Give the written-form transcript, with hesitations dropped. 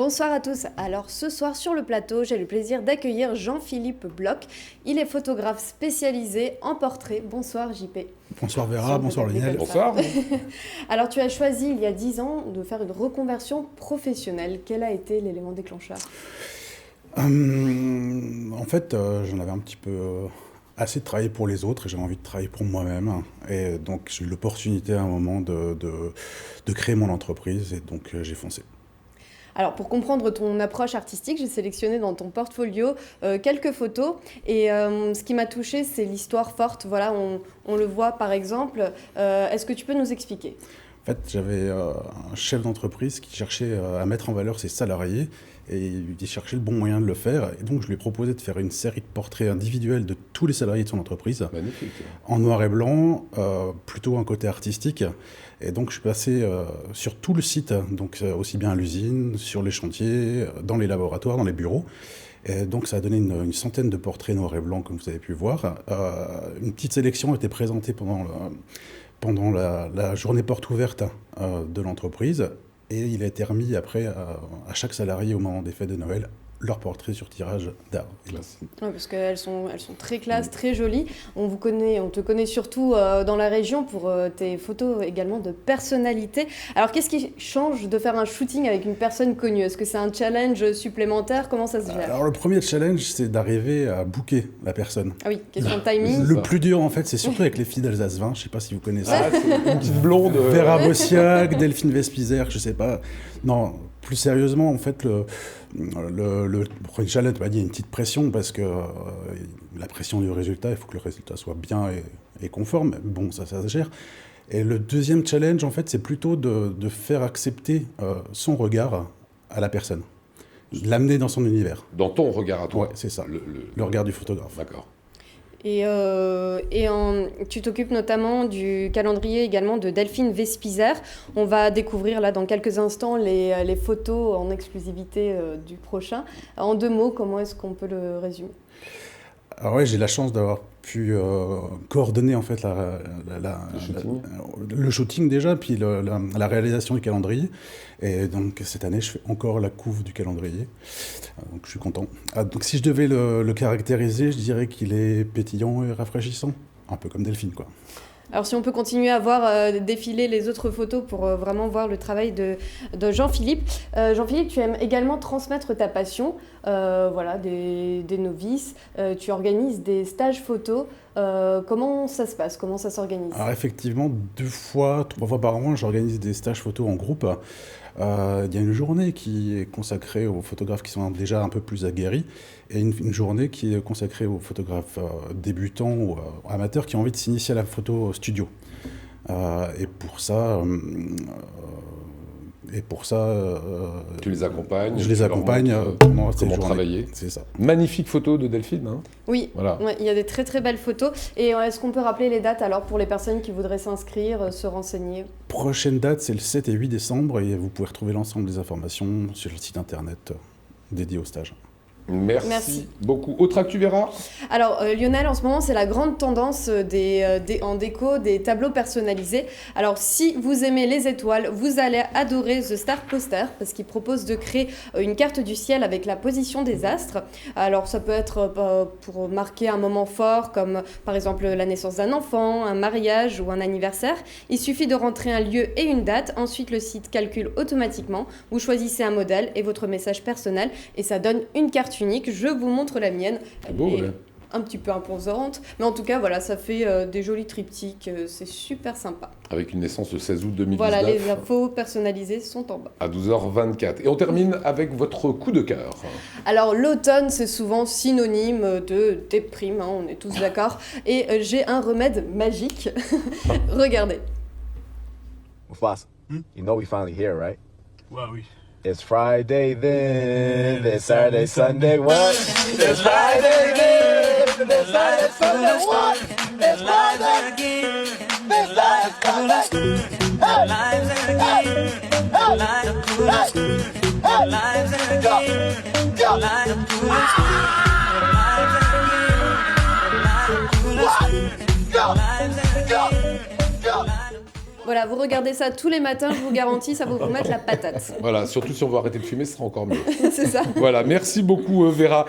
Bonsoir à tous. Alors ce soir sur le plateau, j'ai le plaisir d'accueillir Jean-Philippe Bloch. Il est photographe spécialisé en portrait. Bonsoir JP. Bonsoir Vera, bonsoir Lionel. Bonsoir. Alors tu as choisi il y a 10 ans de faire une reconversion professionnelle. Quel a été l'élément déclencheur ? En fait, j'en avais un petit peu assez de travailler pour les autres et j'avais envie de travailler pour moi-même. Et donc j'ai eu l'opportunité à un moment de créer mon entreprise et donc j'ai foncé. Alors pour comprendre ton approche artistique, j'ai sélectionné dans ton portfolio quelques photos et ce qui m'a touchée, c'est l'histoire forte. Voilà, on le voit par exemple. Est-ce que tu peux nous expliquer ? En fait, j'avais un chef d'entreprise qui cherchait à mettre en valeur ses salariés et il cherchait le bon moyen de le faire. Et donc, je lui ai proposé de faire une série de portraits individuels de tous les salariés de son entreprise. Magnifique. En noir et blanc, plutôt un côté artistique. Et donc, je suis passé sur tout le site, donc aussi bien à l'usine, sur les chantiers, dans les laboratoires, dans les bureaux. Et donc, ça a donné une centaine de portraits noir et blanc, comme vous avez pu voir. Une petite sélection a été présentée pendant la journée porte ouverte de l'entreprise. Et il a été remis après à chaque salarié au moment des fêtes de Noël leur portrait sur tirage d'art. Ouais, parce qu'elles sont très classe, très jolies. On te connaît surtout dans la région pour tes photos également de personnalité. Alors qu'est-ce qui change de faire un shooting avec une personne connue ? Est-ce que c'est un challenge supplémentaire ? Comment ça se gère ? Alors le premier challenge, c'est d'arriver à booker la personne. Ah oui, question de timing. Le plus dur en fait, c'est surtout avec les filles d'Alsace 20, je ne sais pas si vous connaissez. Ah, c'est une petite blonde. Vera Bossiac, Delphine Vespizer, je ne sais pas. Non, plus sérieusement, en fait, le premier challenge, il y a une petite pression parce que la pression du résultat, il faut que le résultat soit bien et conforme. Bon, ça se gère. Et le deuxième challenge, en fait, c'est plutôt de faire accepter son regard à la personne. De l'amener dans son univers. Dans ton regard à toi. Ouais, c'est ça. Le regard du photographe. D'accord. Tu t'occupes notamment du calendrier également de Delphine Vespizer. On va découvrir là dans quelques instants les photos en exclusivité du prochain. En 2 mots, comment est-ce qu'on peut le résumer ? Alors ouais, j'ai la chance d'avoir pu coordonner en fait le shooting déjà, puis la réalisation du calendrier. Et donc cette année, je fais encore la couve du calendrier. Donc je suis content. Donc si je devais le caractériser, je dirais qu'il est pétillant et rafraîchissant. Un peu comme Delphine, quoi. Alors si on peut continuer à voir défiler les autres photos pour vraiment voir le travail de Jean-Philippe. Jean-Philippe, tu aimes également transmettre ta passion, des novices. Tu organises des stages photos. Comment ça se passe ? Comment ça s'organise ? Alors effectivement, 2 fois, 3 fois par an, j'organise des stages photos en groupe. Il y a une journée qui est consacrée aux photographes qui sont déjà un peu plus aguerris et une journée qui est consacrée aux photographes débutants ou amateurs qui ont envie de s'initier à la photo studio. Et pour ça, tu les accompagnes. Je les accompagne pendant ces journées. Comment travailler. C'est ça. Magnifique photo de Delphine. Hein. Oui, voilà. Ouais, il y a des très très belles photos. Et est-ce qu'on peut rappeler les dates alors pour les personnes qui voudraient s'inscrire, se renseigner ? Prochaine date, c'est le 7 et 8 décembre et vous pouvez retrouver l'ensemble des informations sur le site internet dédié au stage. Merci beaucoup. Autre actu, Vera ? Alors Lionel, en ce moment, c'est la grande tendance en déco des tableaux personnalisés. Alors si vous aimez les étoiles, vous allez adorer The Star Poster parce qu'il propose de créer une carte du ciel avec la position des astres. Alors ça peut être pour marquer un moment fort comme par exemple la naissance d'un enfant, un mariage ou un anniversaire. Il suffit de rentrer un lieu et une date. Ensuite, le site calcule automatiquement. Vous choisissez un modèle et votre message personnel et ça donne une carte unique. Je vous montre la mienne. Elle est un petit peu imposante, mais en tout cas, voilà, ça fait des jolis triptyques. C'est super sympa. Avec une naissance le 16 août 2019. Voilà, les infos personnalisées sont en bas. À 12h24. Et on termine avec votre coup de cœur. Alors, l'automne, c'est souvent synonyme de déprime, hein, on est tous d'accord. Et j'ai un remède magique. Regardez. Mufasa, you know we finally here, right? Ouais, oui. It's Friday then, it's Saturday, Sunday, what? It's Friday then, it's Saturday, Sunday, what? It's Friday again, it's Saturday, Sunday. Voilà, vous regardez ça tous les matins, je vous garantis, ça va vous mettre la patate. Voilà, surtout si on veut arrêter de fumer, ce sera encore mieux. C'est ça. Voilà, merci beaucoup Vera.